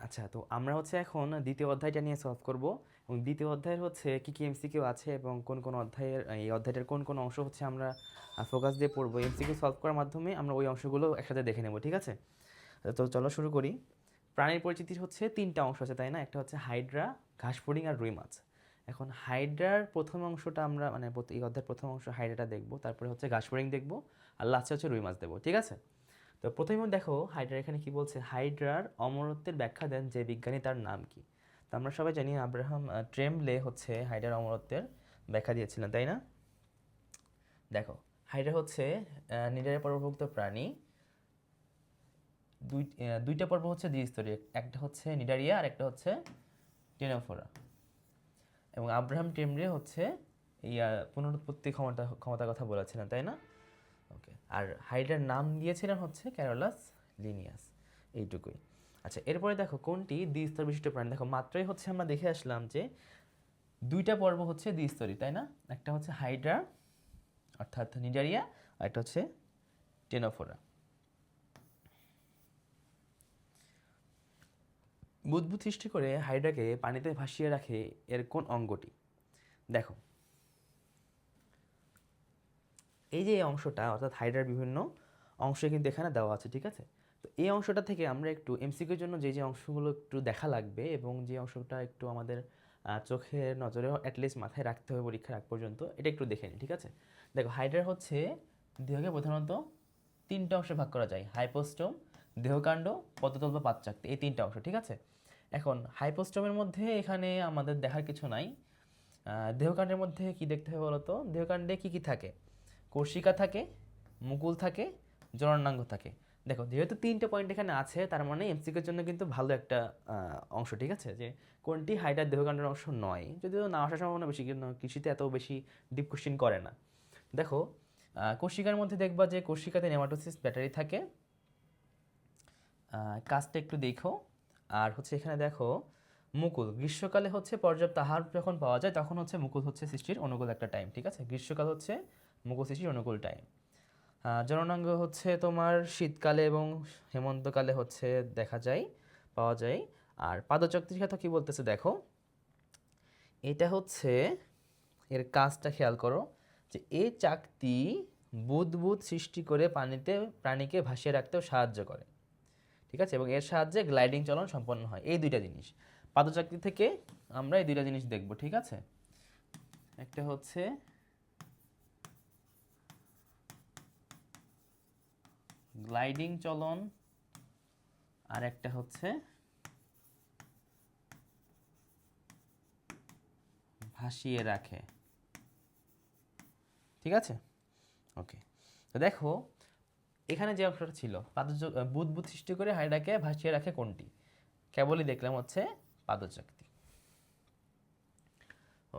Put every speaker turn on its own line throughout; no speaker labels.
আচ্ছা, তো আমরা হচ্ছে এখন দ্বিতীয় অধ্যায়টা নিয়ে সলভ করব এবং দ্বিতীয় অধ্যায়ের হচ্ছে কী কী এমসিকিউ আছে এবং কোন কোন অধ্যায়ের এই অধ্যায়টার কোন কোন অংশ হচ্ছে আমরা ফোকাস দিয়ে পড়বো। এমসিকিউ সলভ করার মাধ্যমে আমরা ওই অংশগুলো একসাথে দেখে নেব, ঠিক আছে? তো চলো শুরু করি। প্রাণীর পরিচিতির হচ্ছে তিনটা অংশ আছে, তাই না? একটা হচ্ছে হাইড্রা, ঘাসফড়িং আর রুই মাছ। এখন হাইড্রার প্রথম অংশটা আমরা মানে এই অধ্যায়ের প্রথম অংশ হাইড্রাটা দেখবো, তারপরে হচ্ছে ঘাসফড়িং দেখবো, আর লাস্টে হচ্ছে রুই মাছ দেখবো, ঠিক আছে? তো প্রথমে দেখো হাইড্রা এখানে কি বলছে, হাইড্রার অমরত্বের ব্যাখ্যা দেন যে বিজ্ঞানী, তার নাম কি? তো আমরা সবাই জানি আব্রাহাম ট্রেমলে হচ্ছে হাইড্রার অমরত্বের ব্যাখ্যা দিয়েছিলেন, তাই না? দেখো, হাইড্রা হচ্ছে নিডারে পর্বভুক্ত প্রাণী। দুইটা পর্ব হচ্ছে দ্বিস্তরী, একটা হচ্ছে নিডারিয়া আর একটা হচ্ছে টেনোফোরা। এবং আব্রাহাম টেমরে হচ্ছে এই পুনরুৎপত্তি ক্ষমতার কথা বলেছিলেন, তাই না? ওকে, আর হাইড্রার নাম দিয়েছিলেন হচ্ছে ক্যারোলাস লিনিয়াস, এইটুকুই। আচ্ছা, এরপরে দেখো কোনটি দ্বিস্তর বিশিষ্ট প্রাণী। দেখো মাত্রই হচ্ছে আমরা দেখে আসলাম যে দুইটা পর্ব হচ্ছে দ্বিস্তরী, তাই না? একটা হচ্ছে হাইড্রা অর্থাৎ নিডারিয়া, আর একটা হচ্ছে টেনোফোরা। বুদবুদ সৃষ্টি করে হাইড্রাকে পানিতে ভাসিয়ে রাখে এর কোন অঙ্গটি? দেখো, এই যে এই অংশটা অর্থাৎ হাইড্রার বিভিন্ন অংশ কিন্তু এখানে দেওয়া আছে, ঠিক আছে? তো এই অংশটা থেকে আমরা একটু এমসিকিউর জন্য যে যে অংশগুলো একটু দেখা লাগবে এবং যে অংশটা একটু আমাদের চোখের নজরে অ্যাটলিস্ট মাথায় রাখতে হবে পরীক্ষার আগ পর্যন্ত, এটা একটু দেখে নিই, ঠিক আছে? দেখো, হাইড্রার হচ্ছে দেহকে প্রধানত তিনটা অংশে ভাগ করা যায়: হাইপোস্টোম, দেহকাণ্ড, পদতল বা পাদচাকতি, এই তিনটা অংশ, ঠিক আছে? এখন হাইপোস্টোমের মধ্যে এখানে আমাদের দেখার কিছু নাই। দেহকাণ্ডের মধ্যে কি দেখতে হবে বলতো? দেহকাণ্ডে কি কি থাকে? কোর্শিকা থাকে, মুকুল থাকে, জননাঙ্গ থাকে। দেখো, যেহেতু তিনটে পয়েন্ট এখানে আছে, তার মানে এমসিকিউর জন্য কিন্তু ভালো একটা অংশ, ঠিক আছে? যে কোনটি হাইড্রার দেহকাণ্ডের অংশ নয়, যদিও না আসার সম্ভাবনা বেশি, কিন্তু কৃষিতে এত বেশি ডিপ কোশ্চিন করে না। দেখো, কোর্শিকার মধ্যে দেখবা যে কোর্শিকাতে নেমাটোসিস ব্যাটারি থাকে। কাজটা একটু দেখো। আর হচ্ছে এখানে দেখো মুকুল, গ্রীষ্মকালে হচ্ছে পর্যাপ্ত আহার যখন পাওয়া যায় তখন হচ্ছে মুকুল হচ্ছে সৃষ্টির অনুকূল একটা টাইম, ঠিক আছে? গ্রীষ্মকাল হচ্ছে মুকুল সৃষ্টির অনুকূল টাইম। জননাঙ্গ হচ্ছে তোমার শীতকালে এবং হেমন্তকালে হচ্ছে দেখা যায়, পাওয়া যায়। আর পাদচক্তির কথা কি বলতেছে দেখো, এটা হচ্ছে এর কাজটা খেয়াল করো, যে এই চাকতি বুদবুদ সৃষ্টি করে পানিতে প্রাণীকে ভাসিয়ে রাখতেও সাহায্য করে, ঠিক আছে? এবং এর সাহায্যে গ্লাইডিং চলন সম্পন্ন হয়। এই দুইটা জিনিস পাদচাকতি থেকে আমরা এই দুইটা জিনিস দেখব, ঠিক আছে? একটা হচ্ছে গ্লাইডিং চলন আর একটা হচ্ছে ভাসিয়ে রাখে, ঠিক আছে? ওকে, তো দেখো এখানে যে অংশটা ছিল বুদবুদ সৃষ্টি করে হাইড্রাকে ভাসিয়ে রাখে কোনটি? কেবলই দেখলাম হচ্ছে পাদচাকতি।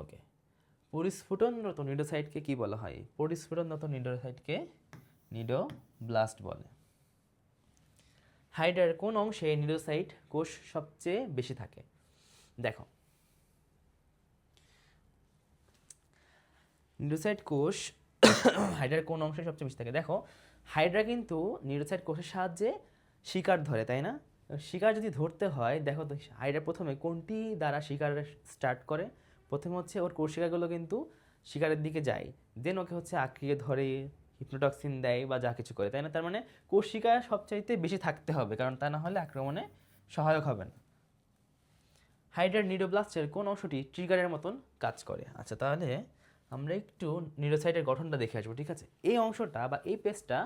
ওকে, পরিস্ফুটনরত নিডোসাইটকে কি বলা হয়? পরিস্ফুটনরত নিডোসাইটকে নিডোব্লাস্ট বলে। হাইড্রার কোন অংশে নিডোসাইট কোষ সবচেয়ে বেশি থাকে? দেখো, নিডোসাইট কোষ হাইড্রার কোন অংশে সবচেয়ে বেশি থাকে? দেখো, হাইড্রা কিন্তু নিডোসাইট কোষের সাহায্যে শিকার ধরে, তাই না? শিকার যদি ধরতে হয়, দেখো তো হাইড্রা প্রথমে কোনটি দ্বারা শিকার স্টার্ট করে? প্রথমে হচ্ছে ওর কোষিকাগুলো কিন্তু শিকারের দিকে যায়, দেন ওকে হচ্ছে আঁকড়িয়ে ধরে, হিপনোটক্সিন দেয় বা যা কিছু করে, তাই না? তার মানে কোষিকা সবচাইতে বেশি থাকতে হবে, কারণ তা না হলে আক্রমণে সহায়ক হবে না। হাইড্রার নিডোব্লাস্টের কোন অংশটি ট্রিগারের মতন কাজ করে? আচ্ছা, তাহলে আমরা একটু নিউরোসাইটের গঠনটা দেখে আসবো, ঠিক আছে? এই অংশটা বা এই পেজটা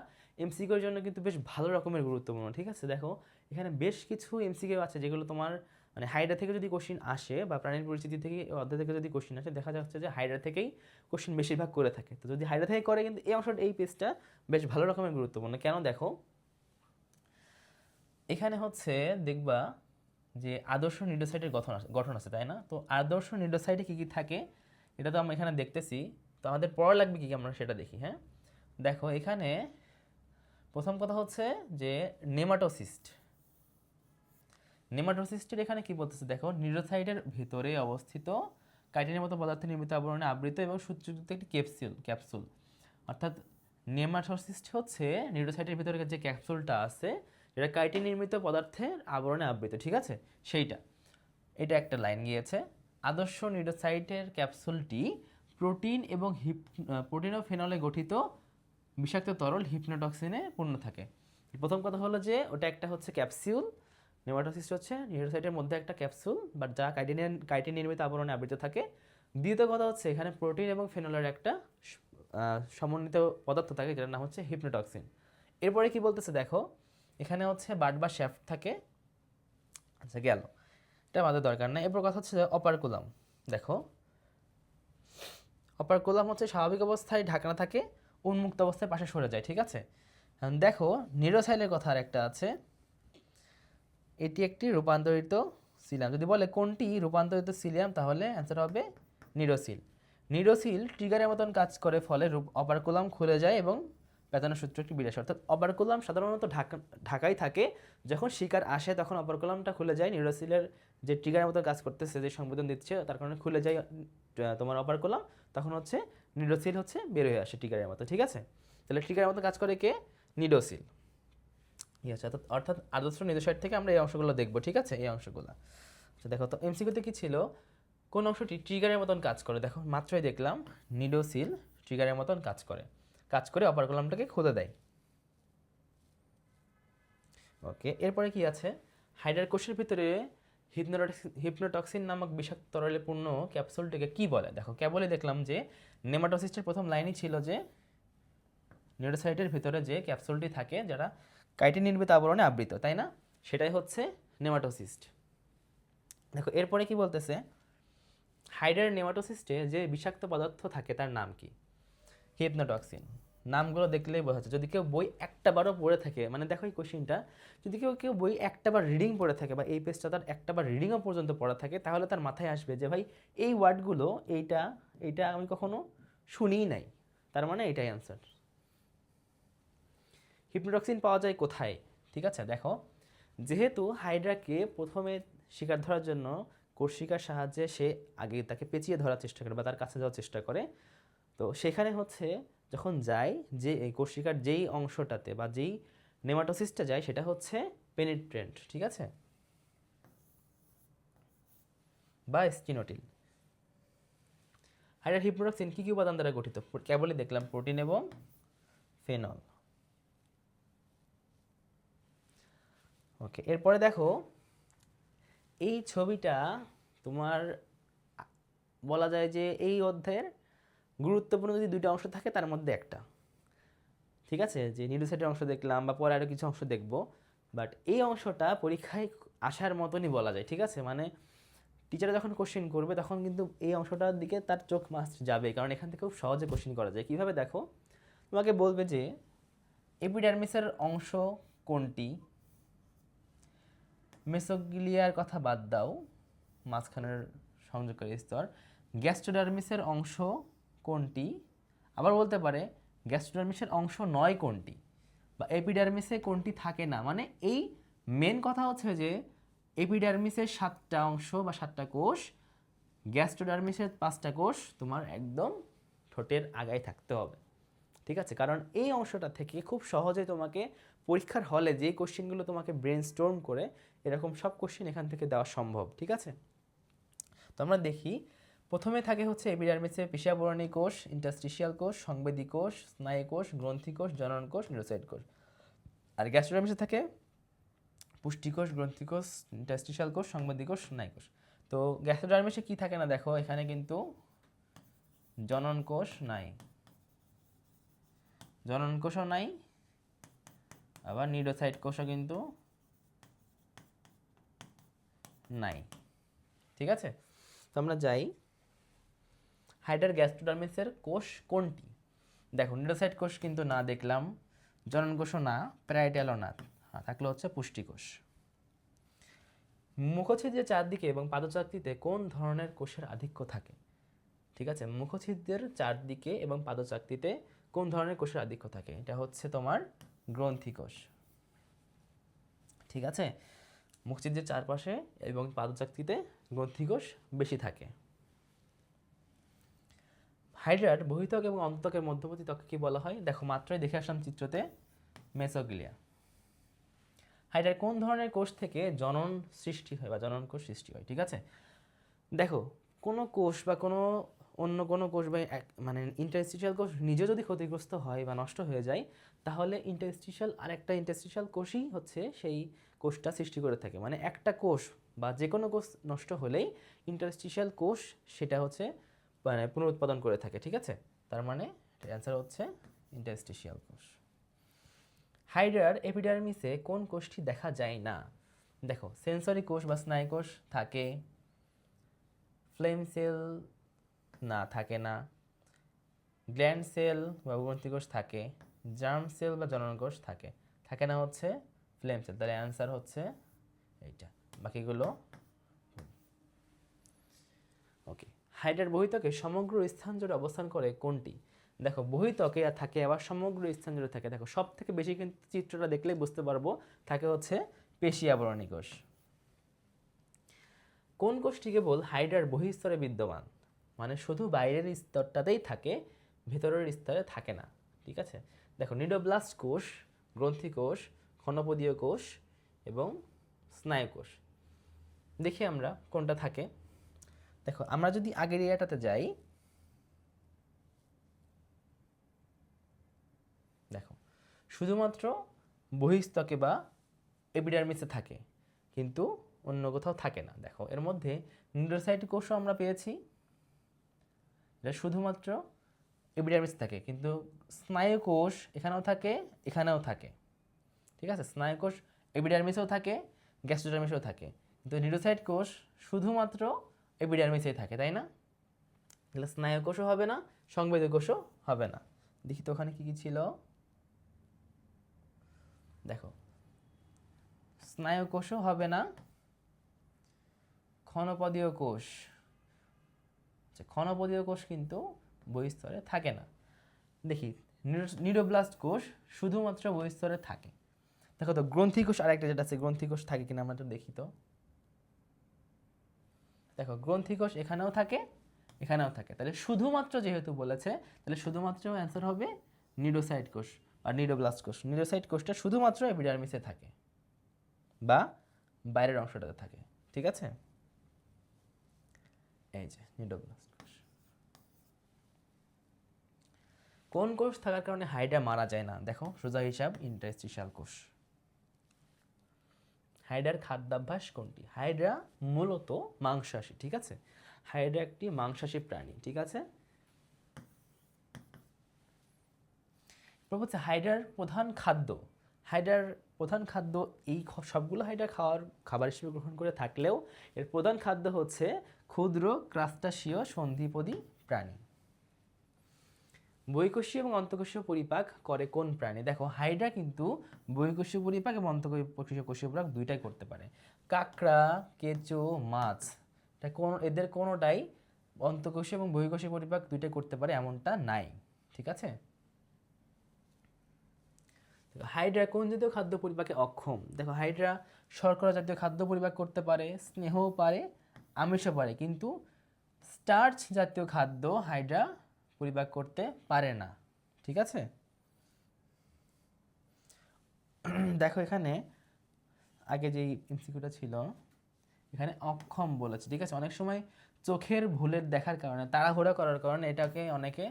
এমসিকিউর জন্য কিন্তু বেশ ভালো রকমের গুরুত্বপূর্ণ, ঠিক আছে? দেখো, এখানে বেশ কিছু এমসিকিউ আছে যেগুলো তোমার মানে হাইড্রা থেকে যদি কোশ্চিন আসে বা প্রাণীর পরিচিতি থেকে অধ্যায় থেকে যদি কোশ্চিন আসে, দেখা যাচ্ছে যে হাইড্রা থেকেই কোশ্চিন বেশিরভাগ করে থাকে। তো যদি হাইড্রা থেকে করে, কিন্তু এই অংশটা এই পেজটা বেশ ভালো রকমের গুরুত্বপূর্ণ। কেন? দেখো, এখানে হচ্ছে দেখবা যে আদর্শ নিউরোসাইটের গঠন আছে, তাই না? তো আদর্শ নিউরোসাইটে কী কী থাকে এটা তো আমরা এখানে দেখতেছি। তো আমাদের পড়া লাগবে কী, আমরা সেটা দেখি। হ্যাঁ, দেখো এখানে প্রথম কথা হচ্ছে যে নেমাটোসিস্ট। নেমাটোসিস্টের এখানে কি বলতেছে দেখো, নিউরোসাইটের ভিতরে অবস্থিত কাইটিনের মতো পদার্থ নির্মিত আবরণে আবৃত এবং সূত্রযুক্ত একটি ক্যাপসুল। অর্থাৎ নেমাটোসিস্ট হচ্ছে নিউরোসাইটের ভিতরে যে ক্যাপসুলটা আছে যেটা কাইটিন নির্মিত পদার্থের আবরণে আবৃত, ঠিক আছে, সেইটা। এটা একটা লাইন গিয়েছে। আদর্শ নিউরোসাইটের ক্যাপসুলটি প্রোটিন ও ফেনলে গঠিত বিষাক্ত তরল হিপনোটক্সিনে পূর্ণ থাকে। প্রথম কথা হলো যে ওটা একটা হচ্ছে ক্যাপসিউল, নেমাটোসিস্ট হচ্ছে নিউরোসাইটের মধ্যে একটা ক্যাপসুল বা যা কাইটিন নির্মিত আবরণে আবৃত থাকে। দ্বিতীয় কথা হচ্ছে এখানে প্রোটিন এবং ফেনলের একটা সমন্বিত পদার্থ থাকে যেটার নাম হচ্ছে হিপনোটক্সিন। এরপরে কি বলতেছে দেখো, এখানে হচ্ছে বাট বা শ্যাফট থাকে। আচ্ছা গেল, এটা আমাদের দরকার না। এরপর কথা হচ্ছে অপারকুলাম। দেখো অপারকুলাম হচ্ছে স্বাভাবিক অবস্থায় ঢাকনা থাকে, উন্মুক্ত অবস্থায় পাশে সরে যায়, ঠিক আছে। দেখো নিউরোসাইলের কথা আর একটা আছে, এটি একটি রূপান্তরিত সিলিয়াম। যদি বলে কোনটি রূপান্তরিত সিলিয়াম, তাহলে অ্যান্সার হবে নিউরোসিল। নিউরোসিল ট্রিগারের মতন কাজ করে, ফলে অপারকুলাম খুলে যায় এবং প্যাঁচানো সূত্রটি বিরাস। অর্থাৎ অপারকুলাম সাধারণত ঢাকায় থাকে, যখন শিকার আসে তখন অপারকুলামটা খুলে যায়। নিউরোসিলের যে ট্রিগারের মতো কাজ করতেছে, যে সংবেদন দিচ্ছে, তার কারণে খুলে যায় তোমার অপারকুলাম, তখন হচ্ছে নিউরোসিল হচ্ছে বের হয়ে আসে ট্রিগারের মতো, ঠিক আছে। তাহলে ট্রিগারের মতো কাজ করে কে? নিউরোসিল। ঠিক আছে, অর্থাৎ আদর্শ নিউরোসাইট থেকে আমরা এই অংশগুলো দেখবো, ঠিক আছে, এই অংশগুলো। আচ্ছা দেখো তো এমসিকিউতে কি ছিল, কোন অংশটি ট্রিগারের মতন কাজ করে? দেখো মাত্রই দেখলাম নিউরোসিল ট্রিগারের মতন কাজ করে অপারকুলামটাকে খুলে দেয়। ওকে, এরপরে কি আছে, হাইডার কোষের ভিতরে হিপনোটক্সিন নামক বিষাক্ত তরলে পূর্ণ ক্যাপসুলটিকে কি বলে? দেখো কেবলই দেখলাম যে নেমাটোসিস্টের প্রথম লাইনই ছিল যে নিউরোসাইটের ভিতরে যে ক্যাপসুলটি থাকে যারা কাইটিন নির্মিত আবরণে আবৃত, তাই না? সেটাই হচ্ছে নেমাটোসিস্ট। দেখো এরপরে কি বলতেছে, হাইডার নেমাটোসিস্টে যে বিষাক্ত পদার্থ থাকে তার নাম কি? হিপনোটক্সিন। নামগুলো দেখলেই বোঝা যাচ্ছে। যদি কেউ বই একটা বারও পড়ে থাকে, মানে দেখো এই কোশ্চিনটা, যদি কেউ বই একটা বার রিডিং পড়ে থাকে বা এই পেজটা তার একটা বার রিডিংও পর্যন্ত পড়া থাকে, তাহলে তার মাথায় আসবে যে ভাই এই ওয়ার্ডগুলো, এইটা আমি কখনো শুনিই নাই, তার মানে এটাই অ্যান্সার। হিপনোটক্সিন পাওয়া যায় কোথায়? ঠিক আছে, দেখো যেহেতু হাইড্রাকে প্রথমে শিকার ধরার জন্য কোষশিকার সাহায্যে সে আগে তাকে পেঁচিয়ে ধরার চেষ্টা করে বা তার কাছে যাওয়ার চেষ্টা করে, তো সেখানে হচ্ছে যখন যায় যে এই কোষশিকার যেই অংশটাতে বা যেই নেমাটোসিস্টটা যায় সেটা হচ্ছে পেনিট্রেন্ট, ঠিক আছে, বা স্টিনোটিল। হাইড্রার হিপনোটক্সিন কী কী উপাদান দ্বারা গঠিত? কেবলই দেখলাম প্রোটিন এবং ফেনল। ওকে, এরপরে দেখো এই ছবিটা তোমার বলা যায় যে এই অধ্যায়ের গুরুত্বপূর্ণ যদি দুইটা অংশ থাকে তার মধ্যে একটা, ঠিক আছে, যে নিউরোসাইটের অংশ দেখলাম বা পরে আরও কিছু অংশ দেখব, বাট এই অংশটা পরীক্ষায় আসার মতনই বলা যায়, ঠিক আছে। মানে টিচার যখন কোশ্চেন করবে তখন কিন্তু এই অংশটার দিকে তার চোখ মাস্ট যাবে, কারণ এখান থেকে খুব সহজে কোশ্চেন করা যায়। কীভাবে? দেখো তোমাকে বলবে যে এপিডার্মিসের অংশ কোনটি, মেসোগ্লিয়ার কথা বাদ দাও, মাঝখানের সংযোগকারী স্তর, গ্যাস্ট্রোডার্মিসের অংশ কোনটি, আবার বলতে পারে গ্যাস্ট্রোডার্মিসের অংশ নয় কোনটি, বা এপিডার্মিসে কোনটি থাকে না। মানে এই মেন কথা হচ্ছে যে এপিডার্মিসের 7টা অংশ বা 7টা কোষ, গ্যাস্ট্রোডার্মিসের 5টা কোষ তোমার একদম ঠোঁটের আগায় থাকতে হবে, ঠিক আছে। কারণ এই অংশটা থেকে খুব সহজে তোমাকে পরীক্ষার হলে যে কোশ্চেনগুলো তোমাকে ব্রেন স্টর্ম করে, এরকম সব কোশ্চেন এখান থেকে দেওয়া সম্ভব, ঠিক আছে। তো আমরা দেখি, প্রথমে থাকে হচ্ছে এপিডার্মিসে পেশিয়াবরণী কোষ, ইন্টারস্টিশিয়াল কোষ, সংবেদী কোষ, স্নায়ু কোষ, গ্রন্থি কোষ, জনন কোষ, নিউরোসাইট কোষ। আর গ্যাস্ট্রোডার্মিসে থাকে পুষ্টিকোষ, গ্রন্থি কোষ, ইন্টারস্টিশিয়াল কোষ, সংবেদী কোষ, স্নায়ু কোষ। তো গ্যাস্ট্রোডার্মিসে কি থাকে না দেখো, এখানে কিন্তু জনন কোষ নাই, জনন কোষও নাই, আবার নিউরোসাইট কোষও কিন্তু নাই, ঠিক আছে। তো আমরা যাই, হাইডার গ্যাস্ট্রোডার্মিসের কোষ কোনটি? দেখো নিউরোসাইট কোষ কিন্তু না দেখলাম, জনন কোষও না, প্যারাইটালও না, থাকলে হচ্ছে পুষ্টিকোষ। মুখছিদ্রের চারদিকে এবং পাদচাকতিতে কোন ধরনের কোষের আধিক্য থাকে? ঠিক আছে, মুখছিদ্রের চারদিকে এবং পাদচাকতিতে কোন ধরনের কোষের আধিক্য থাকে? এটা হচ্ছে তোমার গ্রন্থি কোষ, ঠিক আছে। মুখছিদ্রের চারপাশে এবং পাদচাকতিতে গ্রন্থি কোষ বেশি থাকে। হাইড্রার বহিত্বক এবং অন্তত্বকের মধ্যবর্তী ত্বককে কি বলা হয়? দেখো মাত্রই দেখে আসলাম চিত্রতে, মেসোগ্লিয়া। হাইড্রার কোন ধরনের কোষ থেকে জনন সৃষ্টি হয় বা জনন কোষ সৃষ্টি হয়? ঠিক আছে, দেখো কোনো কোষ বা অন্য কোনো কোষ বা মানে ইন্টারস্টিশিয়াল কোষ নিজে যদি ক্ষতিগ্রস্ত হয় বা নষ্ট হয়ে যায়, তাহলে আরেকটা ইন্টারস্টিশিয়াল কোষই হচ্ছে সেই কোষটা সৃষ্টি করে থাকে। মানে একটা কোষ বা যে কোনো কোষ নষ্ট হলেই ইন্টারস্টিশিয়াল কোষ সেটা হচ্ছে মানে পুনরুৎপাদন করে থাকে। ঠিক আছে, তার মানে অ্যান্সার হচ্ছে ইন্টারস্টিশিয়াল কোষ। হাইড্রার এপিডার্মিসে কোন কোষটি দেখা যায় না? দেখো, সেন্সরি কোষ বা স্নায়ু কোষ থাকে, ফ্লেম সেল না থাকে না, গ্ল্যান্ড সেল বা গ্রন্থি কোষ থাকে, জার্ম সেল বা জনন কোষ থাকে, থাকে না হচ্ছে ফ্লেম সেল। তাহলে অ্যান্সার হচ্ছে এইটা, বাকিগুলো ওকে। হাইড্রার বহিত্বকে সমগ্র স্থান জুড়ে অবস্থান করে কোনটি? দেখো, বহিত্বকে থাকে আবার সমগ্র স্থান জুড়ে থাকে। দেখো, সব থেকে বেশি কিন্তু চিত্রটা দেখলেই বুঝতে পারবো থাকে হচ্ছে পেশি আবরণী কোষ। কোন কোষটি কেবল হাইড্রার বহিঃস্তরে বিদ্যমান, মানে শুধু বাইরের স্তরটাতেই থাকে, ভেতরের স্তরে থাকে না? ঠিক আছে, দেখো, নিডোব্লাস্ট কোষ, গ্রন্থি কোষ, ক্ষণপদীয় কোষ এবং স্নায়ু কোষ। দেখি আমরা কোনটা থাকে। দেখো, আমরা যদি আগের এরিয়াটাতে যাই, দেখো শুধুমাত্র বহিঃস্তকে বা এপিডার্মিসে থাকে, কিন্তু অন্য কোথাও থাকে না। দেখো, এর মধ্যে নিউরোসাইট কোষও আমরা পেয়েছি, এটা শুধুমাত্র এপিডার্মিসে থাকে, কিন্তু স্নায়ু কোষ এখানেও থাকে, এখানেও থাকে। ঠিক আছে, স্নায়ু কোষ এপিডার্মিসেও থাকে, গ্যাস্ট্রোডার্মিসেও থাকে, কিন্তু নিউরোসাইট কোষ শুধুমাত্র এপিডার্মিসেই থাকে, তাই না? তাহলে স্নায়ু কোষও হবে না, সংবেদী কোষও হবে না। দেখি তো ওখানে কি কি ছিল। দেখো, স্নায়ু কোষও হবে না, ক্ষণপদীয় কোষ, ক্ষণপদীয় কোষ কিন্তু বহিঃস্তরে থাকে না। দেখি, নিউরোব্লাস্ট কোষ শুধুমাত্র বহিঃস্তরে থাকে। দেখো তো, গ্রন্থি কোষ আরেকটা যেটা আছে, গ্রন্থি কোষ থাকে কিনা আমরা তো দেখি তো। দেখো, গ্রন্থি কোষ এখানেও থাকে, এখানেও থাকে, তাহলে শুধুমাত্র যেহেতু বলেছে, তাহলে শুধুমাত্র অ্যান্সার হবে নিউরোসাইট কোষ আর নিউরোব্লাস্ট কোষ। নিউরোসাইট কোষটা শুধুমাত্র এপিডার্মিসে থাকে বা বাইরের অংশটাতে থাকে। ঠিক আছে, এই যে নিউরোব্লাস্ট কোষ। কোন কোষ থাকার কারণে হাইড্রা মারা যায় না? দেখো, সোজা হিসাব, ইন্টারস্টিশিয়াল কোষ। হাইড্রার খাদ্যাভ্যাস কোনটি? হাইড্রা মূলত মাংসাশী। ঠিক আছে, হাইড্রা একটি মাংসাশী প্রাণী। ঠিক আছে, হচ্ছে হাইড্রার প্রধান খাদ্য। হাইড্রার প্রধান খাদ্য এই সবগুলো হাইড্রা খাবার হিসেবে গ্রহণ করে থাকলেও এর প্রধান খাদ্য হচ্ছে ক্ষুদ্র ক্রাস্টাসীয় সন্ধিপদী প্রাণী। বহিঃকোষীয় এবং অন্তঃকোষীয় পরিপাক করে কোন প্রাণী? দেখো, হাইড্রা কিন্তু বহিঃকোষীয় পরিপাক এবং অন্তঃকোষীয় পরিপাক দুইটাই করতে পারে। কাঁকড়া, কেঁচো, মাছ, এদের কোনোটাই অন্তঃকোষীয় এবং বহিঃকোষীয় পরিপাক দুইটাই করতে পারে এমনটা নাই। ঠিক আছে, হাইড্রা কোন জাতীয় খাদ্য পরিপাকে অক্ষম? দেখো, হাইড্রা শর্করা জাতীয় খাদ্য পরিপাক করতে পারে, স্নেহও পারে, আমিষও পারে, কিন্তু স্টার্চ জাতীয় খাদ্য হাইড্রা পরিপাক করতে পারে না। ঠিক আছে, দেখো এখানে আগে যেই এমসিকিউটা ছিল এখানে অক্ষম বলেছে। ঠিক আছে, অনেক সময় চোখের ভুলের দেখার কারণে, তাড়াহুড়া করার কারণে এটাকে অনেকে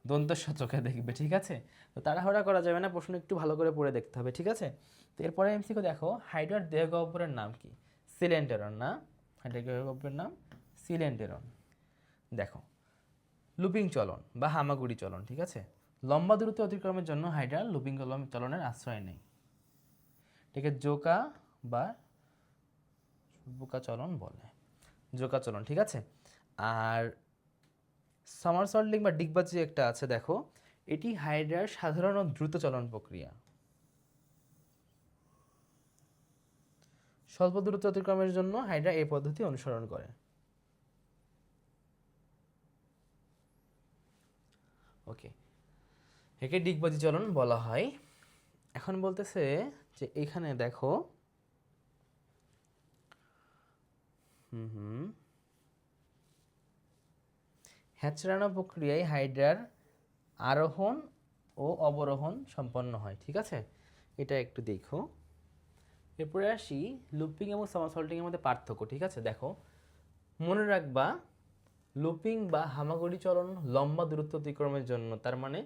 দন্তস্ব চোখে দেখবে। ঠিক আছে, তো তাড়াহুড়া করা যাবে না, প্রশ্ন একটু ভালো করে পড়ে দেখতে হবে। ঠিক আছে, তো এরপরে এমসিকিউ দেখো, হাইড্রার দেহগহ্বরের নাম কি? সিলেন্টেরন না, হাইড্রার দেহগহ্বরের নাম সিলেন্টেরন। দেখো, লুপিং চলন বা হামাগুড়ি চলন। ঠিক আছে, লম্বা দূরত্ব অতিক্রমের জন্য হাইড্রা লুপিং চলনের আশ্রয় নেই। ঠিক আছে, জোকা বা বুকা চলন বলে, জোকা চলন। ঠিক আছে, আর সামারসল্টিং বা ডিগবাজি একটা আছে, দেখো এটি হাইড্রার সাধারণ ও দ্রুত চলন প্রক্রিয়া। স্বল্প দূরত্ব অতিক্রমের জন্য হাইড্রা এই পদ্ধতি অনুসরণ করে। ওকে, একে ডিগবাজি চলন বলা হয়। এখন বলতেছে যে এখানে দেখো, হ্যাচড়ানো প্রক্রিয়ায় হাইড্রার আরোহণ ও অবরোহণ সম্পন্ন হয়। ঠিক আছে, এটা একটু দেখো, এরপরে আসি লুপিং এবং সামারসল্টিং এর মধ্যে পার্থক্য। ঠিক আছে, দেখো মনে রাখবা লুপিং বা হামাগুড়ি চলন লম্বা দূরত্ব অতিক্রমের জন্য। তার মানে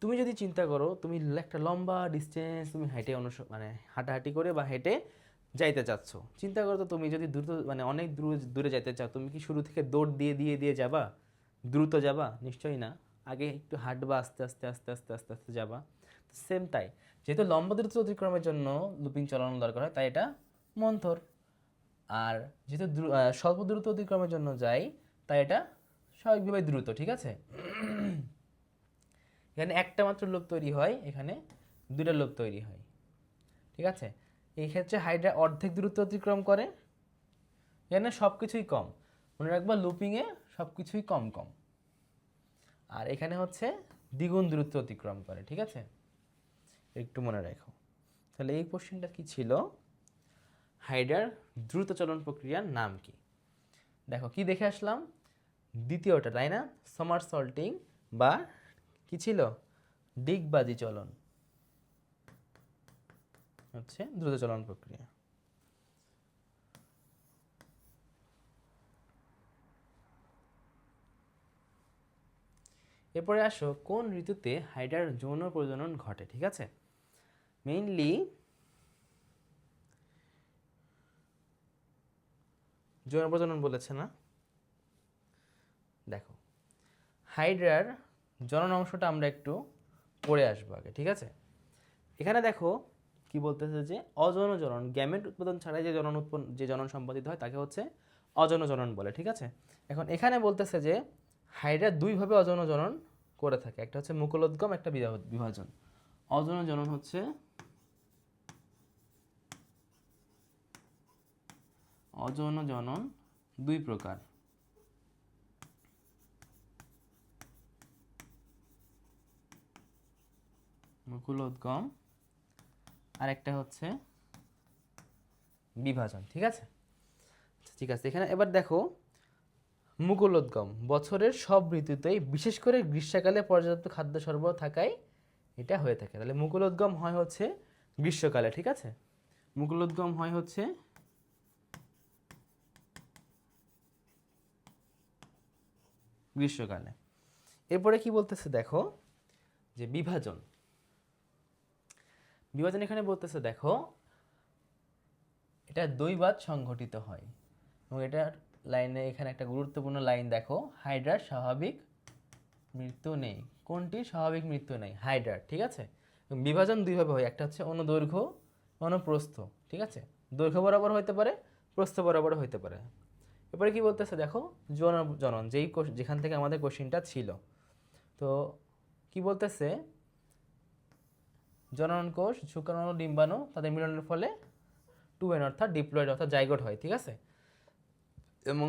তুমি যদি চিন্তা করো তুমি একটা লম্বা ডিস্টেন্স তুমি হেঁটে মানে হাঁটাহাঁটি করে বা হেঁটে যাইতে চাচ্ছ, চিন্তা করো তো তুমি যদি দ্রুত মানে অনেক দূরে দূরে যাইতে চাও, তুমি কি শুরু থেকে দৌড় দিয়ে দিয়ে দিয়ে যাবা? দ্রুত যাবা? নিশ্চয়ই না। আগে একটু হাঁটবা, আস্তে আস্তে আস্তে আস্তে আস্তে আস্তে যাবা। সেম তাই, যেহেতু লম্বা দূরত্ব অতিক্রমের জন্য লুপিং চালানো দরকার হয়, তাই এটা মন্থর। আর যেহেতু স্বল্প দূরত্ব অতিক্রমের জন্য যাই, তাই এটা স্বাভাবিকভাবে দ্রুত। ঠিক আছে, এখানে একটা মাত্র লুপ তৈরি হয়, এখানে দুইটা লুপ তৈরি হয়। ঠিক আছে, এই ক্ষেত্রে হাইড্রা অর্ধেক দূরত্ব অতিক্রম করে, এখানে সব কিছুই কম। মনে রাখবা লুপিংয়ে সব কিছুই কম কম, আর এখানে হচ্ছে দ্বিগুণ দূরত্ব অতিক্রম করে। ঠিক আছে, একটু মনে রাখো। তাহলে এই কোশ্চেনটা কি ছিল, হাইড্রার দ্রুত চলন প্রক্রিয়ার নাম কি? দেখো কি দেখে আসলাম, দ্বিতীয়টা তাই না, সমারসল্টিং বা কি ছিল, ডিগবাজি চলন হচ্ছে দ্রুত চলন প্রক্রিয়া। এরপরে আসো কোন ঋতুতে হাইড্রার যৌন প্রজনন ঘটে। ঠিক আছে, মেইনলি যৌন প্রজনন বলেছে না। দেখো হাইড্রার জনন অংশটা আমরা একটু পড়ে আসবো আগে। ঠিক আছে, এখানে দেখো কি বলতেছে যে অযৌন জনন, গ্যামেট উৎপাদন ছাড়াই যে জনন সম্পাদিত হয় তাকে হচ্ছে অযৌন জনন বলে। ঠিক আছে, এখন এখানে বলতেছে যে হাইড্রা দুইভাবে অযৌন জনন করে থাকে, একটা হচ্ছে মুকুলোদ্গম, একটা বিভাজন। অযৌন জনন হচ্ছে অযৌন জনন দুই প্রকার, মুকুলোদ্গম আর একটা হচ্ছে বিভাজন। ঠিক আছে, ঠিক আছে, এখানে এবার দেখো মুকুলোদ্গম বছরের সব ঋতুতেই বিশেষ করে গ্রীষ্মকালে পর্যাপ্ত খাদ্য সরবরাহ থাকায় এটা হয়ে থাকে। তাহলে মুকুলোদ্গম হয় হচ্ছে গ্রীষ্মকালে। ঠিক আছে, মুকুলোদ্গম হয় হচ্ছে গ্রীষ্মকালে। এরপরে কি বলতেছে দেখো যে বিভাজন, বিভাজন এখানে বলতেছে দেখো এটা দৈবাত সংঘটিত হয়, এবং এটার লাইনে এখানে একটা গুরুত্বপূর্ণ লাইন দেখো, হাইড্রার স্বাভাবিক মৃত্যু নেই। কোনটির স্বাভাবিক মৃত্যু নেই? হাইড্রার। ঠিক আছে, বিভাজন দুইভাবে হয়, একটা হচ্ছে অনুদৈর্ঘ্য অনুপ্রস্থ। ঠিক আছে, দৈর্ঘ্য বরাবর হইতে পারে, প্রস্থ বরাবর হইতে পারে। এরপরে কি বলতেছে দেখো যৌন জনন, যেখান থেকে আমাদের কোশ্চিনটা ছিল, তো কি বলতেছে জনন কোষ, শুক্রাণু, ডিম্বাণু তাদের মিলনের ফলে 2n অর্থাৎ ডিপ্লয়েড অর্থাৎ জাইগোট হয়। ঠিক আছে, এবং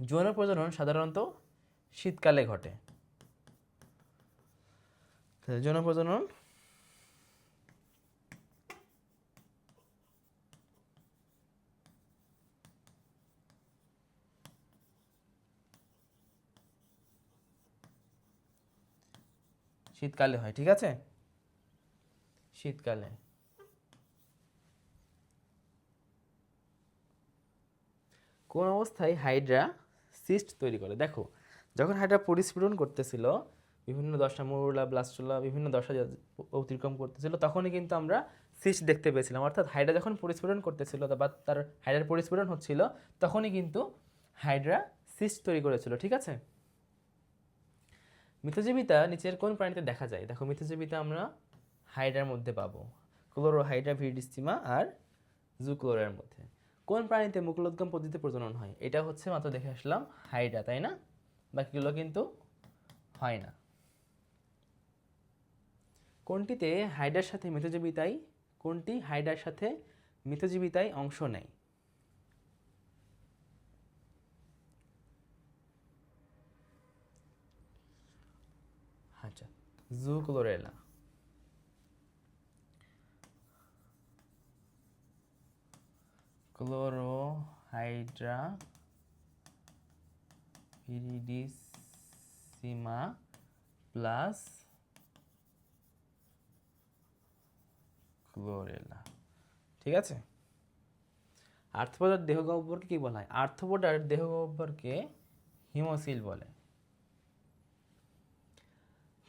যৌন প্রজনন সাধারণত শীতকালে ঘটে। যৌন প্রজনন শীতকালে হয়। ঠিক আছে, শীতকালে। কোন অবস্থায় হাইড্রা সিস্ট তৈরি করে? দেখো যখন হাইড্রা পরিস্ফুটন করতেছিল, বিভিন্ন দশা মরুলা ব্লাস্টুলা বিভিন্ন দশা অতিক্রম করতেছিল, তখনই কিন্তু আমরা সিস্ট দেখতে পেয়েছিলাম। অর্থাৎ হাইড্রা যখন পরিস্ফুটন করতেছিল বা তার হাইড্রার পরিস্ফুটন হচ্ছিল, তখনই কিন্তু হাইড্রা সিস্ট তৈরি করেছিল। ঠিক আছে, মিথজীবিতা নিচের কোন প্রাণীতে দেখা যায়? দেখো মিথজীবিতা আমরা হাইড্রার মধ্যে পাবো, ক্লোরোহাইড্রা, ভিরিডিসিমা আর জুক্লোরের মধ্যে। কোন প্রাণীতে মুকুলোদ্গম পদ্ধতিতে প্রজনন হয়? এটা হচ্ছে মাত্র দেখে আসলাম হাইড্রা, তাই না? বাকিগুলো কিন্তু হয় না। কোনটিতে হাইড্রার সাথে মিথজীবিতায়, কোনটি হাইড্রার সাথে মিথজীবিতায় অংশ নেয়? আচ্ছা, জুক্লোরেলা। ক্লোরোহাইড্রা, ভিরিডিসিমা প্লাস ক্লোরেলা। ঠিক আছে। আর্থ্রোপোডার দেহ গহ্বরকে কি বলা হয়? আর্থ্রোপোডার দেহ গহ্বরকে হিমোসিল বলে।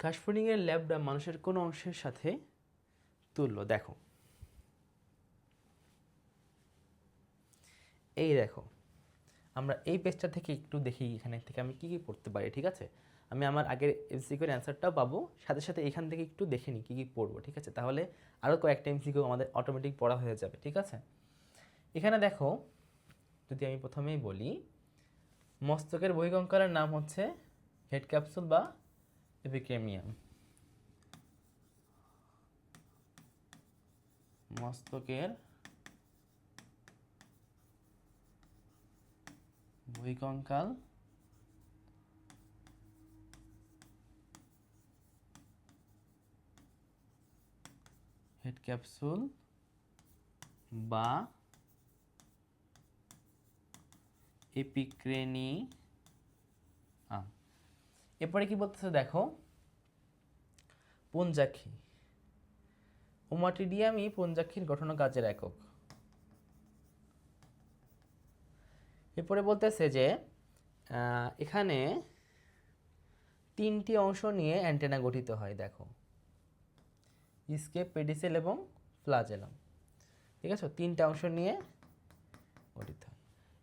ঘাসফড়িংয়ের ল্যাবডা মানুষের কোন অংশের সাথে তুল্য? দেখো, এই দেখো, আমরা এই পেজটা থেকে একটু দেখি এখানে থেকে আমি কি কি পড়তে পারি। ঠিক আছে, আমি আমার আগের এমসিকিউর অ্যান্সারটাও পাবো, সাথে সাথে এখান থেকে একটু দেখে নিই কী কী পড়বো। ঠিক আছে, তাহলে আরও কয়েকটা এমসিকিউ আমাদের অটোমেটিক পড়া হয়ে যাবে। ঠিক আছে, এখানে দেখো, যদি আমি প্রথমেই বলি, মস্তকের বহিঃকঙ্কালের নাম হচ্ছে হেড ক্যাপসুল বা এপিক্রেমিয়াম। মস্তকের বহিঃকঙ্কাল হেড ক্যাপসুল বা এপিক্রেনিয়াম। এরপরে কি বলতেছে দেখো, পুঞ্জাক্ষী। ওমাটিডিয়ামই পুঞ্জাক্ষীর গঠন ও কাজের একক। এরপরে বলতেছে যে এখানে তিনটি অংশ নিয়ে অ্যান্টেনা গঠিত হয়। দেখো, স্কেপ, পেডিসেল এবং ফ্লাজেলাম। ঠিক আছে, তিনটা অংশ নিয়ে গঠিত হয়।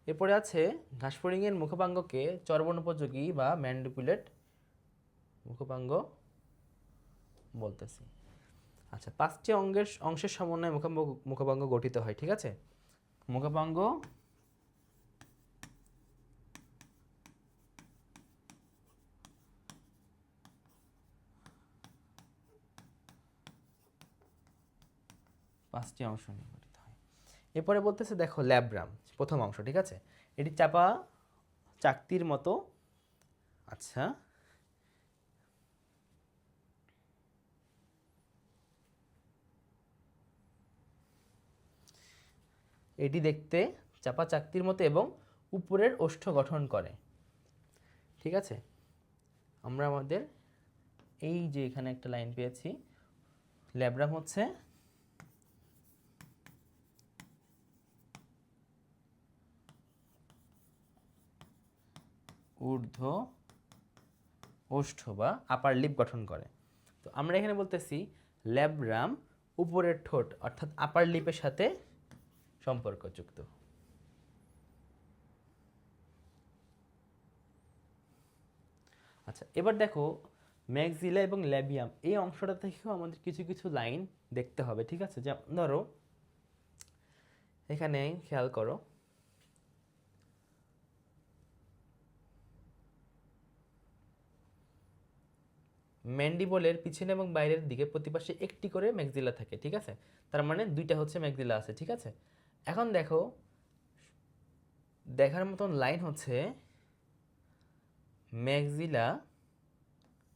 এরপরে আছে ঘাসফড়িংয়ের মুখপাঙ্গকে চর্বণোপযোগী বা ম্যান্ডিপুলেট মুখপাঙ্গ বলতেছি। আচ্ছা, পাঁচটি অংশের সমন্বয়ে মুখপাঙ্গ গঠিত হয়। ঠিক আছে, মুখপাঙ্গ পাঁচটি অংশ নিয়ে গঠিত হয়। এরপরে বলতেছে দেখো, ল্যাব্রাম প্রথম অংশ। ঠিক আছে, এটি চাপা চাকতির মতো। আচ্ছা, এটি দেখতে চাপা চাকতির মতো এবং উপরের ওষ্ঠ গঠন করে। ঠিক আছে, আমরা আমাদের এই যে এখানে একটা লাইন পেয়েছি, ল্যাব্রাম হচ্ছে ঊর্ধ্ব ওষ্ঠ বা আপার লিপ গঠন করে। তো আমরা এখানে বলতেছি ল্যাব্রাম উপরের ঠোঁট অর্থাৎ আপার লিপের সাথে সম্পর্কযুক্ত। আচ্ছা, এবার দেখো, ম্যাক্সিলা এবং ল্যাবিয়াম এই অংশটা থেকেও আমাদের কিছু কিছু লাইন দেখতে হবে। ঠিক আছে, যেমন ধরো এখানে খেয়াল করো, ম্যান্ডিবলের পিছনে এবং বাইরের দিকে প্রতি পাশে একটি করে ম্যাক্সিলা থাকে। ঠিক আছে, তার মানে দুইটা হচ্ছে ম্যাক্সিলা আছে। ঠিক আছে, এখন দেখো, দেখার মতন লাইন হচ্ছে ম্যাক্সিলা।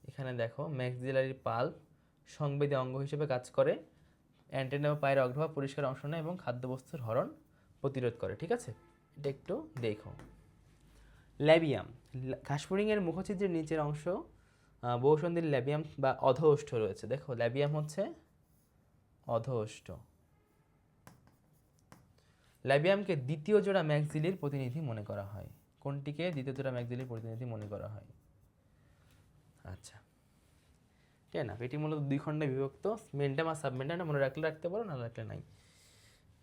এখানে দেখো, ম্যাক্সিলারি পাল্প সংবেদী অঙ্গ হিসেবে কাজ করে, অ্যান্টেনা ও পায়ের অগ্রভাগ পরিষ্কার অংশ নেয় এবং খাদ্যবস্তুর হরণ প্রতিরোধ করে। ঠিক আছে, এটা একটু দেখো। ল্যাবিয়াম, ঘাসফড়িংয়ের মুখছিদ্রের নিচের অংশ বহুসন্ধির ল্যাবিয়াম বা অধ ওষ্ঠ রয়েছে। দেখো, ল্যাবিয়াম হচ্ছে অধ ওষ্ঠ। ল্যাবিয়ামকে দ্বিতীয় জোড়া ম্যাক্সিলির প্রতিনিধি মনে করা হয়। কোনটিকে দ্বিতীয় জোড়া ম্যাক্সিলির প্রতিনিধি মনে করা হয়? আচ্ছা, ঠিক না, এটি মূলত দুই খণ্ডে বিভক্ত, মেন্টাম আর সাবমেন্টাম। মনে রাখলে রাখতে পারো, না রাখলে নাই।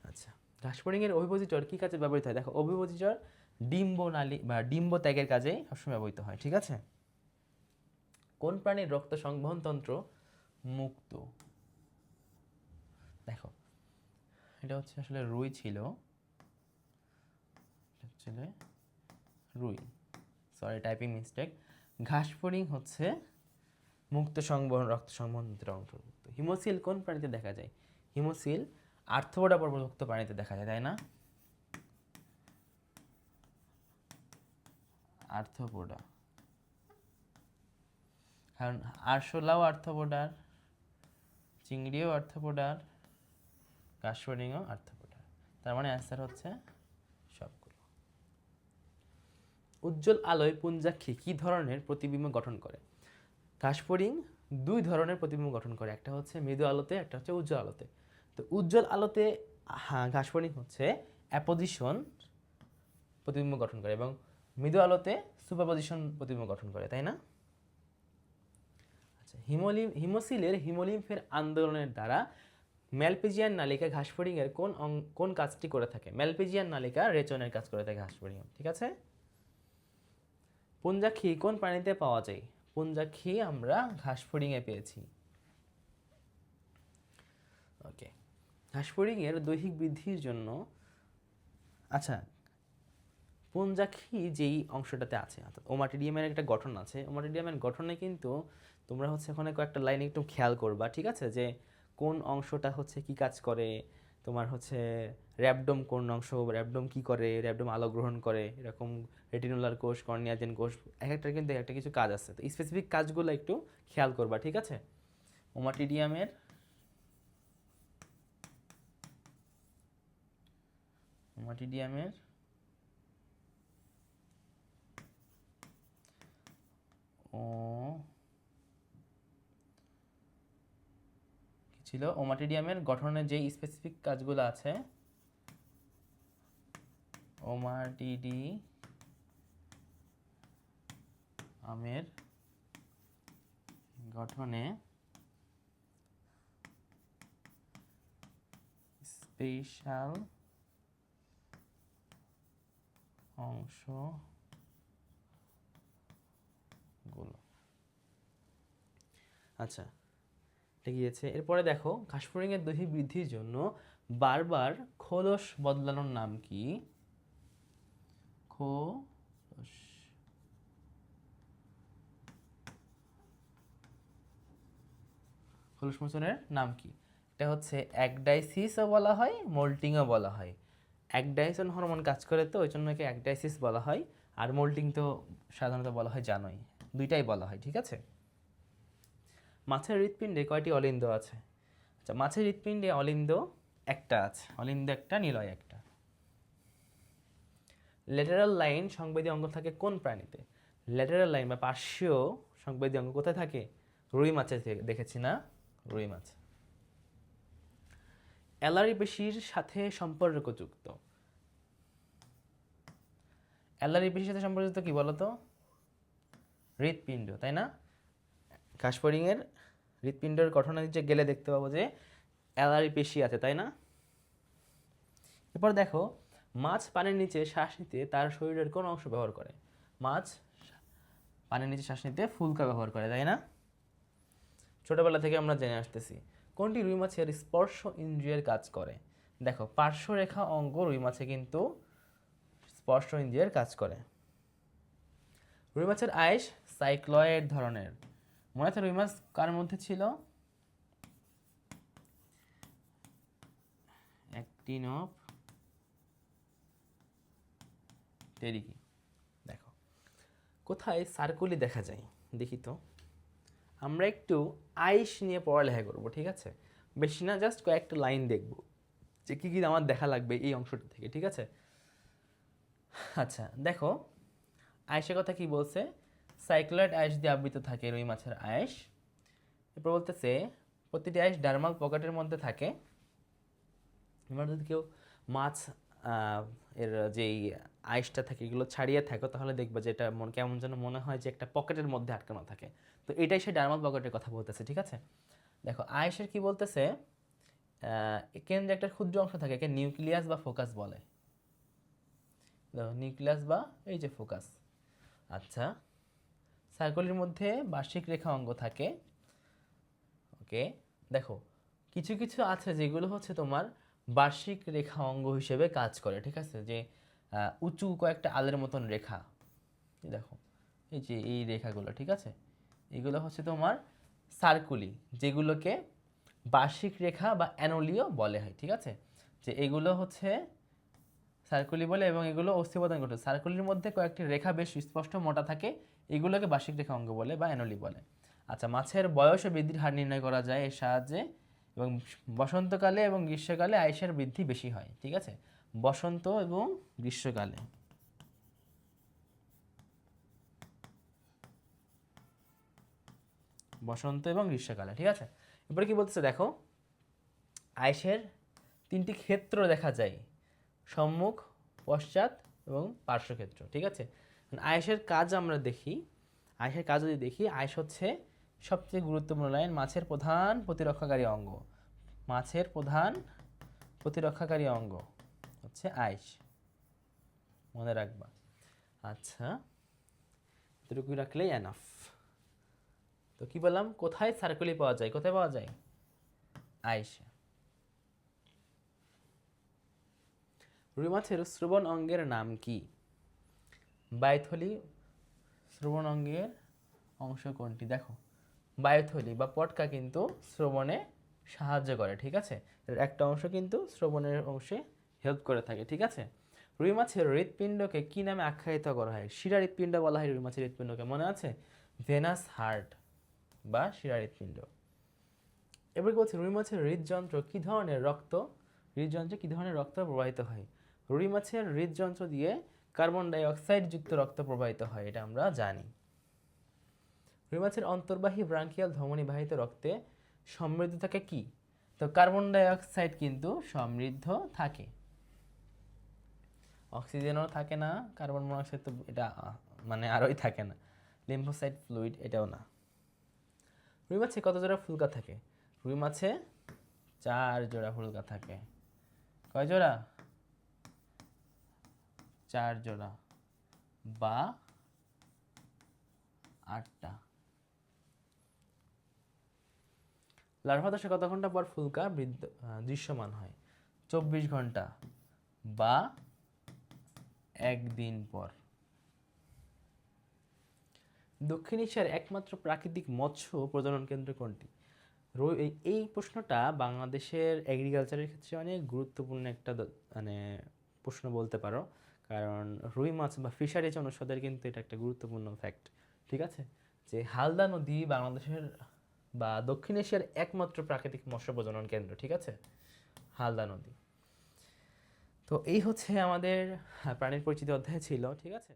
আচ্ছা, ঘাসফড়িংয়ের অভিপোজিটর কী কাজে ব্যবহৃত হয়? দেখো, অভিপোজিটর ডিম্ব নালী বা ডিম্ব ত্যাগের কাজে সবসময় ব্যবহৃত হয়। ঠিক আছে, কোন প্রাণীর রক্ত সংবহন তন্ত্র মুক্ত? দেখো, এটা হচ্ছে আসলে রুই ছিল, রুই, সরি টাইপিং মিস্টেক। ঘাসফড়িং হচ্ছে মুক্ত সংবহন রক্ত সংবহন তন্ত্রের অন্তর্ভুক্ত। হিমোসিল কোন প্রাণীতে দেখা যায়? হিমোসিল আর্থ্রোপোডা পর্বতভুক্ত প্রাণীতে দেখা যায়, তাই না? আর্থ্রোপোডা, কারণ আরশোলাও আর্থ্রোপোডার, চিংড়িও আর্থ্রোপোডার, ঘাসফড়িংও আর্থ্রোপোডার। তার মানে অ্যান্সার হচ্ছে সবগুলো। উজ্জ্বল আলোয় পুঞ্জাক্ষী কী ধরনের প্রতিবিম্ব গঠন করে? ঘাসফড়িং দুই ধরনের প্রতিবিম্ব গঠন করে, একটা হচ্ছে মৃদু আলোতে, একটা হচ্ছে উজ্জ্বল আলোতে। তো উজ্জ্বল আলোতে হ্যাঁ, ঘাসফড়িং হচ্ছে অ্যাপোজিশন প্রতিবিম্ব গঠন করে এবং মৃদু আলোতে সুপারপজিশন প্রতিবিম্ব গঠন করে, তাই না? আচ্ছা, হিমোসিলের হিমোলিম্ফের আন্দোলনের দ্বারা ম্যালপিজিয়ান নালিকা ঘাসফড়িংয়ের কোন কাজটি করে থাকে? ম্যালপিজিয়ান নালিকা রেচনের কাজ করে থাকে ঘাসফড়িং, ঠিক আছে? পুঞ্জাক্ষী কোন প্রাণীতে পাওয়া যায়? পুঞ্জাক্ষী আমরা ঘাসফড়িংয়ে পেয়েছি। ওকে, ঘাসফড়িংয়ের দৈহিক বৃদ্ধির জন্য, আচ্ছা, পুঞ্জাক্ষী যেই অংশটাতে আছে অর্থাৎ ওমাটিডিয়ামের একটা গঠন আছে, ওমাটিডিয়ামের গঠনে কিন্তু তোমরা হচ্ছে ওখানে কয়েকটা লাইন একটু খেয়াল করবা, ঠিক আছে? যে কোন অংশটা হচ্ছে কি কাজ করে, তোমার হচ্ছে র্যাবডোম কোন অংশ, র্যাবডোম কি করে, র্যাবডোম আলো গ্রহণ করে, এরকম রেটিনুলার কোষ, কর্নিয়াজেন কোষ, এক একটা কিন্তু একটা কিছু কাজ আছে, তো স্পেসিফিক কাজগুলো একটু খেয়াল করবা, ঠিক আছে? ওমাটিডিয়ামের ওমাটিডিয়ামের ও কি ছিল, ওমাটিডিয়ামের গঠনের যে স্পেসিফিক কাজগুলো আছে, ওমাটিডিয়ামের গঠনে স্পেশাল অংশগুলো, আচ্ছা, এটা গিয়েছে। এরপরে দেখো, ঘাসফড়িংয়ের দৈহিক বৃদ্ধির জন্য বারবার খোলস বদলানোর নাম কি? খোলস খোলস মোচনের নাম কি? এটা হচ্ছে একডাইসিসও বলা হয়, মোল্টিংও বলা হয়। একডাইসন হরমোন কাজ করে, তো ওই জন্য একে একডাইসিস বলা হয়, আর মোল্টিং তো সাধারণত বলা হয় জানোই, দুইটাই বলা হয়, ঠিক আছে? মাছের হৃৎপিণ্ডে কয়টি অলিন্দ আছে? আচ্ছা, মাছের হৃৎপিণ্ডে অলিন্দ একটা আছে, অলিন্দ একটা, নিলয় একটা। ল্যাটেরাল লাইন সংবেদী অঙ্গ থাকে কোন প্রাণীতে? ল্যাটেরাল লাইন বা পার্শ্বীয় সংবেদী অঙ্গ কোথায় থাকে? রুই মাছে দেখেছি না, রুই মাছ। অ্যালারি পেশির সাথে সম্পর্কযুক্ত, অ্যালারি পেশির সাথে সম্পর্কযুক্ত কি বলতো? হৃৎপিণ্ড, তাই না? ঘাসফড়িংয়ের হৃৎপিণ্ডের গঠনে যে গেলে দেখতে পাবো যে অ্যালারি পেশি আছে, তাই না? এরপর দেখো, মাছ পানির নিচে শ্বাস নিতে তার শরীরের কোন অংশ ব্যবহার করে? মাছ পানির নিচে শ্বাস নিতে ফুলকা ব্যবহার করে, তাই না? ছোটবেলা থেকে আমরা জেনে আসতেছি। কোনটি রুই মাছের স্পর্শ ইন্দ্রিয়ের কাজ করে? দেখো, পার্শ্বরেখা অঙ্গ রুই মাছে কিন্তু স্পর্শ ইন্দ্রিয়ের কাজ করে। রুই মাছের আইস সাইক্লয়েড ধরনের, মনে আছে রুই মাছ কার মধ্যে ছিল? অ্যাক্টিনোপ টেরিকি। দেখো, কোথায় সার্কুলি দেখা যায় দেখি তো। আমরা একটু আইস নিয়ে পড়ালেখা করব, ঠিক আছে? বেশি না, জাস্ট কয়েকটা লাইন দেখব যে কী কী আমার দেখা লাগবে এই অংশটা থেকে, ঠিক আছে? আচ্ছা, দেখো, আইসের কথা কি বলছে? সাইক্লয়েড আইস দিয়ে আবৃত থাকে রুই মাছের আইস। এরপর বলতেছে প্রতিটি আইস ডার্মাল পকেটের মধ্যে থাকে। এবার যদি কেউ মাছ এর যেই আইসটা থাকে এগুলো ছাড়িয়ে থাকো, তাহলে দেখবে যে এটা কেমন যেন মনে হয় যে একটা পকেটের মধ্যে আটকানো থাকে। তো এটাই সে ডার্মাল পকেটের কথা বলতেছে, ঠিক আছে? দেখো, আইসের কি বলতেছে, কেন্দ্রে একটা ক্ষুদ্র অংশ থাকে, একে নিউক্লিয়াস বা ফোকাস বলে। দেখো, নিউক্লিয়াস বা এই যে ফোকাস। আচ্ছা, সার্কলের মধ্যে বার্ষিক রেখা অঙ্গ থাকে। ওকে, দেখো, কিছু কিছু আছে যেগুলো হচ্ছে তোমার বার্ষিক রেখা অঙ্গ হিসেবে কাজ করে, ঠিক আছে? যে উঁচু কয়েকটা আলের মতন রেখা, দেখো এই যে এই রেখাগুলো, ঠিক আছে? এগুলো হচ্ছে তোমার সার্কুলি, যেগুলোকে বার্ষিক রেখা বা অ্যানোলিও বলে হয়, ঠিক আছে? যে এগুলো হচ্ছে সার্কুলি বলে এবং এগুলো অস্থিপ্রদান ঘটে। সার্কুলির মধ্যে কয়েকটি রেখা বেশ স্পষ্ট মোটা থাকে, এগুলোকে বার্ষিক রেখা অঙ্গ বলে বা অ্যানোলি বলে। আচ্ছা, মাছের বয়স ও বৃদ্ধির হার নির্ণয় করা যায় এর সাহায্যে, এবং বসন্তকালে এবং গ্রীষ্মকালে আইসের বৃদ্ধি বেশি হয়, ঠিক আছে? বসন্ত এবং গ্রীষ্মকালে। বসন্ত এবং গ্রীষ্মকালে, ঠিক আছে? এরপরে কি বলতেছে দেখো, আইসের তিনটি ক্ষেত্র দেখা যায়, সম্মুখ, পশ্চাৎ এবং পার্শ্বক্ষেত্র। ঠিক আছে, আয়েশের কাজ আমরা দেখি। আয়েশের কাজ যদি দেখি, আয়েশ হচ্ছে সবচেয়ে গুরুত্বপূর্ণ লাইন, মাছের প্রধান প্রতিরক্ষাকারী অঙ্গ। মাছের প্রধান প্রতিরক্ষাকারী অঙ্গ হচ্ছে আয়েশ, মনে রাখবা। আচ্ছা, এতটুকু রাখলেই এনাফ। তো কি বললাম, কোথায় সার্কুলি পাওয়া যায়, কোথায় পাওয়া যায়? আয়েশে। রুই মাছের শ্রবণ অঙ্গের নাম কি? বায়ুথলি শ্রবণ অঙ্গের অংশ কোনটি? দেখো, বায়ুথলি বা পটকা কিন্তু শ্রবণে সাহায্য করে। ঠিক আছে, এর একটা অংশ কিন্তু শ্রবণের অংশে হেল্প করে থাকে। ঠিক আছে, রুই মাছের হৃৎপিণ্ডকে কি নামে আখ্যায়িত করা হয়? শিরা হৃৎপিণ্ড বলা হয় রুই মাছের হৃৎপিণ্ডকে, মনে আছে? ভেনাস হার্ট বা শিরা হৃৎপিণ্ড। এবার কি বলছে, রুই মাছের হৃদযন্ত্র কি ধরনের রক্ত, হৃদযন্ত্রে কি ধরনের রক্ত প্রবাহিত হয়? রুই মাছের হৃদযন্ত্র দিয়ে কার্বন ডাই অক্সাইড যুক্ত রক্ত প্রবাহিত হয়, এটা আমরা জানি। রুই মাছের অন্তর্বাহী ব্রাঙ্কিয়াল ধমনী বাহিত রক্তে সমৃদ্ধ থাকে কি? তো কার্বন ডাই অক্সাইড কিন্তু সমৃদ্ধ থাকে, অক্সিজেনও থাকে না, কার্বন মনোক্সাইড তো এটা মানে আরোই থাকে না। লিম্ফোসাইট ফ্লুইড এটাও না। রুই মাছে কত জোড়া ফুলকা থাকে? রুই মাছে 4 জোড়া ফুলকা থাকে। কয় জোড়া? 4 জোড়া বা 8টা। লার্ভা দশে কত ঘন্টা পর ফুলকা দৃশ্যমান হয়? 24 ঘন্টা বা 1 দিন পর। দক্ষিণ এশিয়ার একমাত্র প্রাকৃতিক মৎস্য প্রজনন কেন্দ্র কোনটি? এই প্রশ্নটা বাংলাদেশের এগ্রিকালচারের ক্ষেত্রে অনেক গুরুত্বপূর্ণ একটা মানে প্রশ্ন বলতে পারো, কারণ রুই মাছ বা ফিশারিজ অনুষদের কিন্তু এটা একটা গুরুত্বপূর্ণ ফ্যাক্ট। ঠিক আছে, যে হালদা নদী বাংলাদেশের বা দক্ষিণ এশিয়ার একমাত্র প্রাকৃতিক মৎস্য প্রজনন কেন্দ্র। ঠিক আছে, হালদা নদী। তো এই হচ্ছে আমাদের প্রাণীর পরিচিতি অধ্যায় ছিল। ঠিক আছে।